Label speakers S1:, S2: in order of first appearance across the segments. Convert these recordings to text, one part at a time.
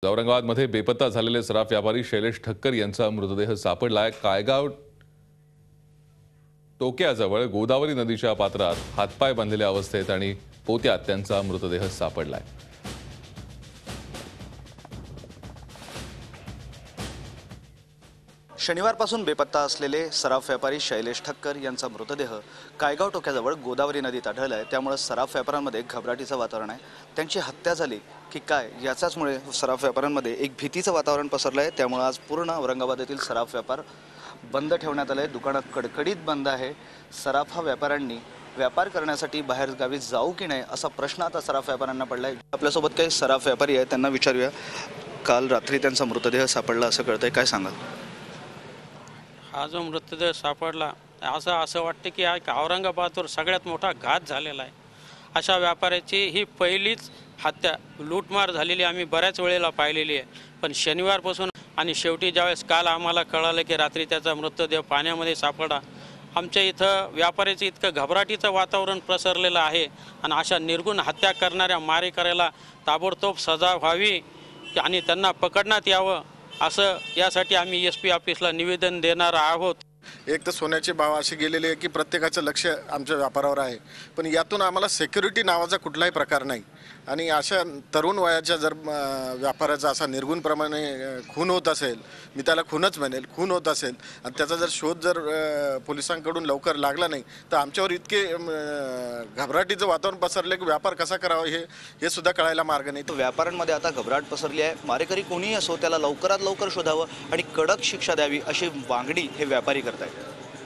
S1: औरंगाबादमध्ये बेपत्ता झालेले सराफ व्यापारी शैलेश ठक्कर यांचा मृतदेह सापडलाय। कायगाव टोक्याजवळ गोदावरी नदीच्या पात्रात हातपाय बांधलेल्या अवस्थेत आणि पोत्यात त्यांचा मृतदेह सापडलाय।
S2: शनिवारपासून बेपत्ता असलेले सराफ व्यापारी शैलेश ठक्कर यांचा मृतदेह कायगाव टोक्याजवळ गोदावरी नदीत आढळलाय। त्यामुळे सराफ व्यापाऱ्यांमध्ये घबराटीचं वातावरण आहे। त्यांची हत्या झाली की काय याचाचमुळे सराफ व्यापाऱ्यांमध्ये एक भीतीचं वातावरण पसरलंय। त्यामुळे आज पूर्ण औरंगाबाद येथील सराफ व्यापार बंद ठेवण्यात आले। दुकानं कडकडीत बंद आहे। सराफ हा व्यापाऱ्यांनी व्यापार करण्यासाठी बाहेर गावी जाऊ की नाही असा प्रश्न आता सराफ व्यापाऱ्यांना पडलाय। आपल्यासोबत काही सराफ व्यापारी आहेत, त्यांना विचारूया। काल रात्री त्यांचा मृतदेह सापडला असं कळतंय, काय सांगाल?
S3: हा जो मृतदेह सापडला असं वाटतं की औरंगाबादवर सगळ्यात मोठा घात झालेला आहे। अशा व्यापाऱ्याची ही पहिलीच हत्या, लूटमार झालेली आम्ही बऱ्याच वेळेला पाहिलेली आहे। पण शनिवारपासून आणि शेवटी ज्यावेळेस काल आम्हाला कळालं की रात्री त्याचा मृतदेह पाण्यामध्ये सापडला, आमच्या इथं व्यापाऱ्याचं इतकं घबराटीचं वातावरण पसरलेलं आहे। आणि अशा निर्गुण हत्या करणाऱ्या मारेकऱ्याला ताबडतोब सजा व्हावी आणि त्यांना पकडण्यात यावं असं यासाठी आम्ही SP ऑफिसला निवेदन देणार आहोत।
S4: एक तर सोन्याचे भाव असे गेलेले आहे की प्रत्येकाचं लक्ष आमच्या व्यापारावर आहे, पण यातून आम्हाला सिक्युरिटी नावाचा कुठलाही प्रकार नाही। आणि अशा तरुण वयाच्या जर व्यापाराचा असा निर्गुणप्रमाणे खून होत असेल, मी त्याला खूनच म्हणेल, खून होत असेल आणि त्याचा जर शोध जर पोलिसांकडून लवकर लागला नाही तर आमच्यावर इतके घबराटीचं वातावरण पसरले की व्यापार कसा करावा हे सुद्धा कळायला मार्ग नाही।
S2: तर व्यापाऱ्यांमध्ये आता घबराट पसरली आहे। मारेकरी कोणीही असो त्याला लवकरात लवकर शोधावं आणि कडक शिक्षा द्यावी अशी मागणी हे व्यापारी करत आहेत।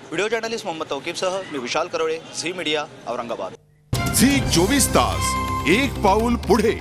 S2: व्हिडिओ जर्नलिस्ट मोहम्मद तौकीबसह मी विशाल करवळे, झी मीडिया, औरंगाबाद।
S5: झी 24 तास, एक पाऊल पुढे।